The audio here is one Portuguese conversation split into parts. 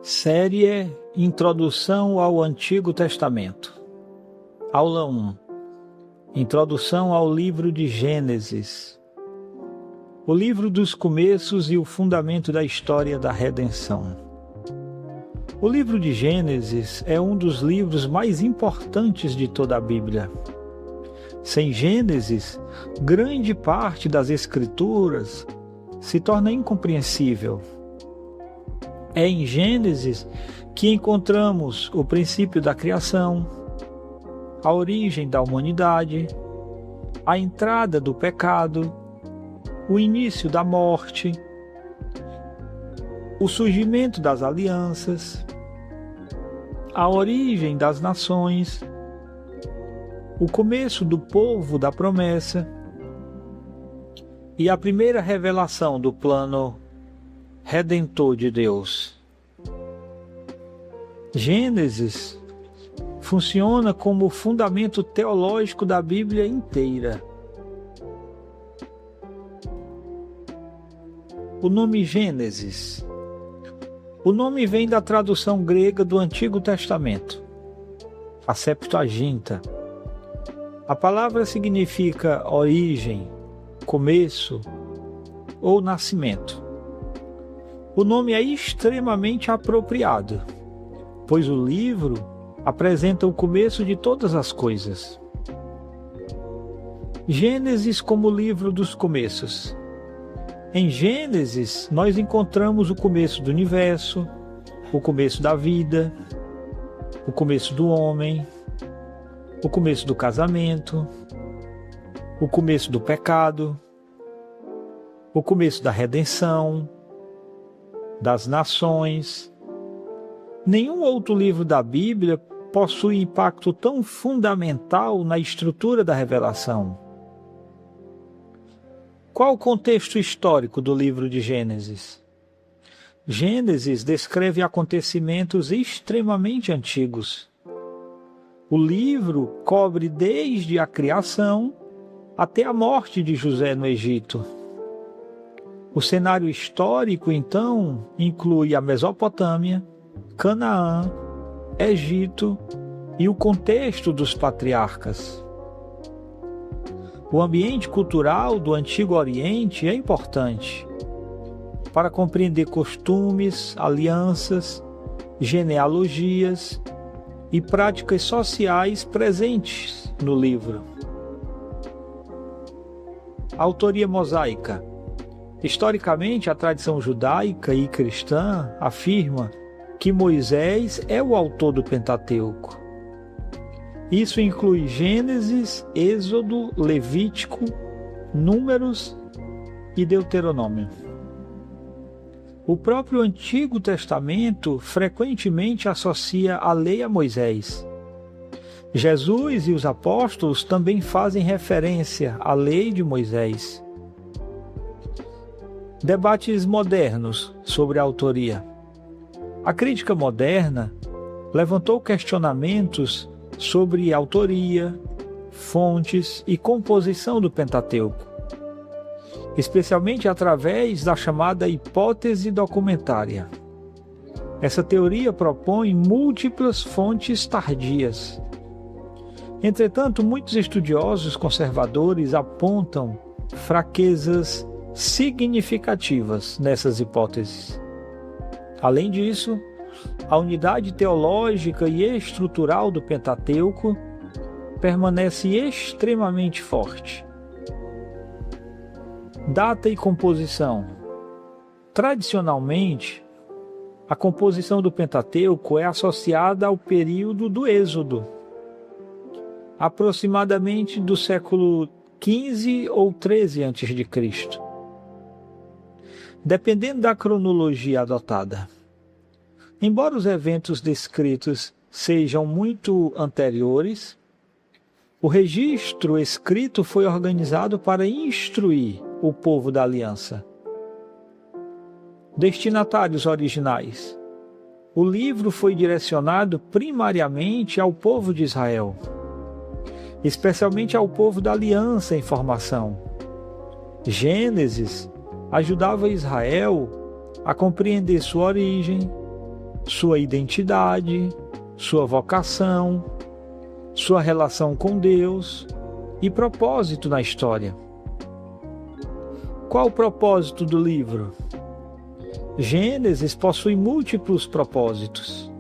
Série Introdução ao Antigo Testamento. Aula 1. Introdução ao livro de Gênesis. O livro dos começos e o fundamento da história da redenção. O livro de Gênesis é um dos livros mais importantes de toda a Bíblia. Sem Gênesis, grande parte das Escrituras se torna incompreensível. É em Gênesis que encontramos o princípio da criação, a origem da humanidade, a entrada do pecado, o início da morte, o surgimento das alianças, a origem das nações, o começo do povo da promessa e a primeira revelação do plano redentor de Deus. Gênesis funciona como o fundamento teológico da Bíblia inteira. O nome Gênesis. O nome vem da tradução grega do Antigo Testamento, a Septuaginta. A palavra significa origem, começo ou nascimento. O nome é extremamente apropriado, pois o livro apresenta o começo de todas as coisas. Gênesis como livro dos começos. Em Gênesis, nós encontramos o começo do universo, o começo da vida, o começo do homem, o começo do casamento, o começo do pecado, o começo da redenção, das nações. Nenhum outro livro da Bíblia possui impacto tão fundamental na estrutura da revelação. Qual o contexto histórico do livro de Gênesis? Gênesis descreve acontecimentos extremamente antigos. O livro cobre desde a criação até a morte de José no Egito. O cenário histórico, então, inclui a Mesopotâmia, Canaã, Egito e o contexto dos patriarcas. O ambiente cultural do Antigo Oriente é importante para compreender costumes, alianças, genealogias e práticas sociais presentes no livro. Autoria mosaica. Historicamente, a tradição judaica e cristã afirma que Moisés é o autor do Pentateuco. Isso inclui Gênesis, Êxodo, Levítico, Números e Deuteronômio. O próprio Antigo Testamento frequentemente associa a lei a Moisés. Jesus e os apóstolos também fazem referência à lei de Moisés. Debates modernos sobre a autoria. A crítica moderna levantou questionamentos sobre autoria, fontes e composição do Pentateuco, especialmente através da chamada hipótese documentária. Essa teoria propõe múltiplas fontes tardias. Entretanto, muitos estudiosos conservadores apontam fraquezas significativas nessas hipóteses. Além disso, a unidade teológica e estrutural do Pentateuco permanece extremamente forte. Data e composição. Tradicionalmente, a composição do Pentateuco é associada ao período do Êxodo, aproximadamente do século XV ou XIII a.C., dependendo da cronologia adotada. Embora os eventos descritos sejam muito anteriores, o registro escrito foi organizado para instruir o povo da aliança. Destinatários originais. O livro foi direcionado primariamente ao povo de Israel, especialmente ao povo da aliança em formação. Gênesis ajudava Israel a compreender sua origem, sua identidade, sua vocação, sua relação com Deus e propósito na história. Qual o propósito do livro? Gênesis possui múltiplos propósitos.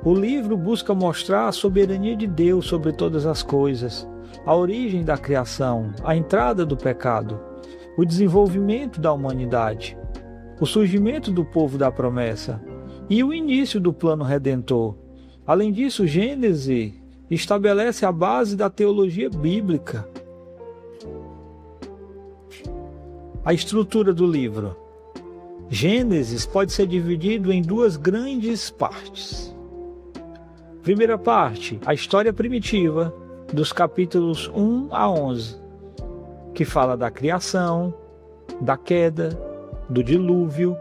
O livro busca mostrar a soberania de Deus sobre todas as coisas, a origem da criação, a entrada do pecado, o desenvolvimento da humanidade, o surgimento do povo da promessa e o início do plano redentor. Além disso, Gênesis estabelece a base da teologia bíblica. A estrutura do livro. Gênesis pode ser dividido em duas grandes partes. Primeira parte, a história primitiva, dos capítulos 1 a 11, que fala da criação, da queda, do dilúvio,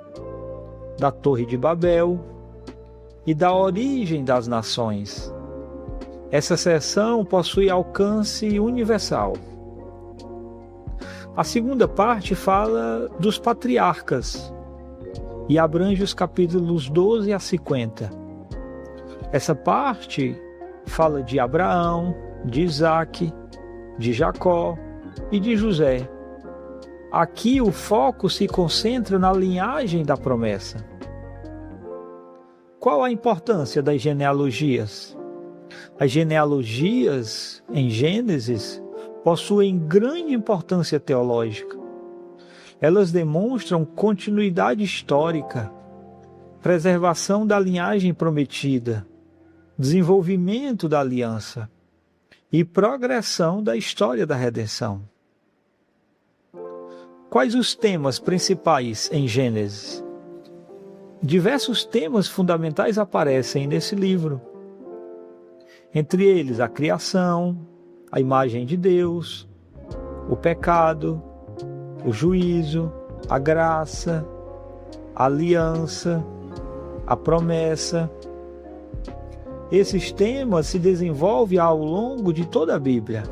da Torre de Babel e da origem das nações. Essa seção possui alcance universal. A segunda parte fala dos patriarcas e abrange os capítulos 12 a 50. Essa parte fala de Abraão, de Isaque, de Jacó e de José. Aqui o foco se concentra na linhagem da promessa. Qual a importância das genealogias? As genealogias em Gênesis possuem grande importância teológica. Elas demonstram continuidade histórica, preservação da linhagem prometida, desenvolvimento da aliança e progressão da história da redenção. Quais os temas principais em Gênesis? Diversos temas fundamentais aparecem nesse livro. Entre eles, a criação, a imagem de Deus, o pecado, o juízo, a graça, a aliança, a promessa. Esses temas se desenvolvem ao longo de toda a Bíblia.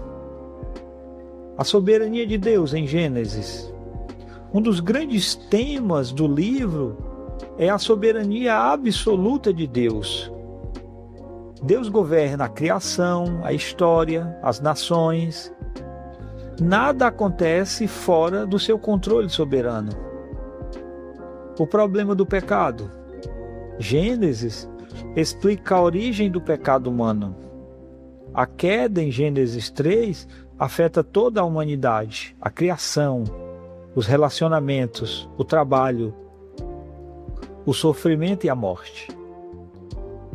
A soberania de Deus em Gênesis. Um dos grandes temas do livro é a soberania absoluta de Deus. Deus governa a criação, a história, as nações. Nada acontece fora do seu controle soberano. O problema do pecado. Gênesis explica a origem do pecado humano. A queda em Gênesis 3 afeta toda a humanidade, a criação, os relacionamentos, o trabalho, o sofrimento e a morte.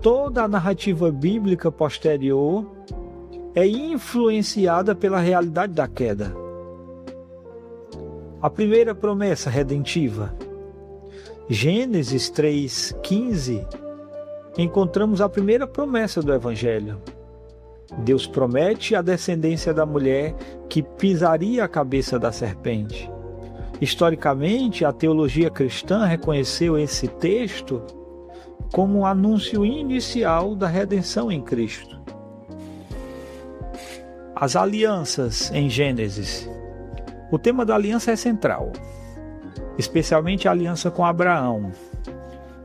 Toda a narrativa bíblica posterior é influenciada pela realidade da queda. A primeira promessa redentiva. Gênesis 3:15, encontramos a primeira promessa do Evangelho. Deus promete a descendência da mulher que pisaria a cabeça da serpente. Historicamente, a teologia cristã reconheceu esse texto como um anúncio inicial da redenção em Cristo. As alianças em Gênesis. O tema da aliança é central, especialmente a aliança com Abraão.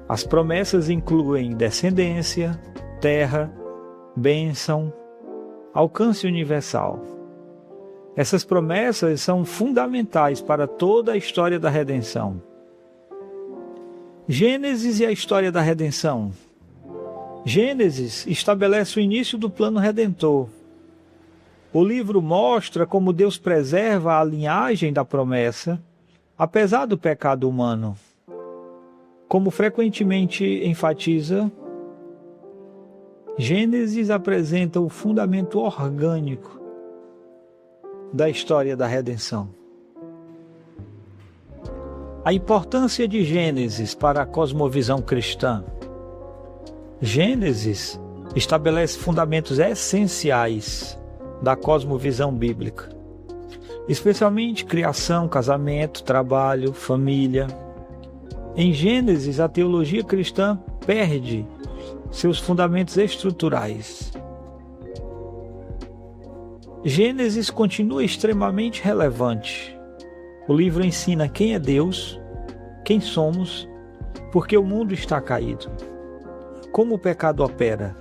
As promessas incluem descendência, terra, bênção, alcance universal. Essas promessas são fundamentais para toda a história da redenção. Gênesis e a história da redenção. Gênesis estabelece o início do plano redentor. O livro mostra como Deus preserva a linhagem da promessa, apesar do pecado humano. Como frequentemente enfatiza, Gênesis apresenta o fundamento orgânico da história da redenção. A importância de Gênesis para a cosmovisão cristã. Gênesis estabelece fundamentos essenciais da cosmovisão bíblica, especialmente criação, casamento, trabalho, família. Em Gênesis, a teologia cristã perde seus fundamentos estruturais. Gênesis continua extremamente relevante. O livro ensina quem é Deus, quem somos, porque o mundo está caído. como o pecado opera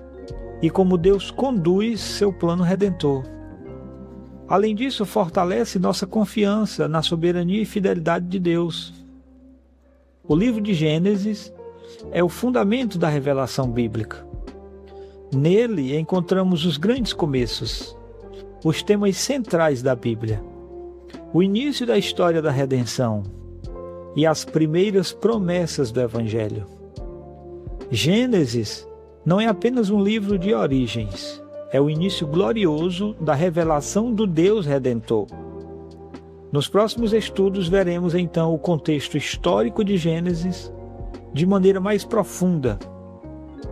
e como Deus conduz seu plano redentor. Além disso, fortalece nossa confiança na soberania e fidelidade de Deus. O livro de Gênesis é o fundamento da revelação bíblica. Nele encontramos os grandes começos, os temas centrais da Bíblia, o início da história da redenção e as primeiras promessas do Evangelho. Gênesis não é apenas um livro de origens, é o início glorioso da revelação do Deus Redentor. Nos próximos estudos veremos então o contexto histórico de Gênesis de maneira mais profunda.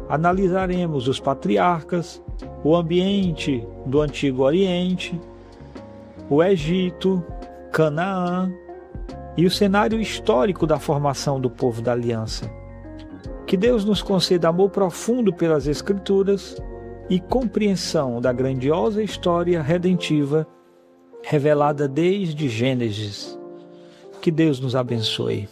Analisaremos os patriarcas, o ambiente do Antigo Oriente, o Egito, Canaã e o cenário histórico da formação do povo da aliança. Que Deus nos conceda amor profundo pelas Escrituras e compreensão da grandiosa história redentiva revelada desde Gênesis. Que Deus nos abençoe.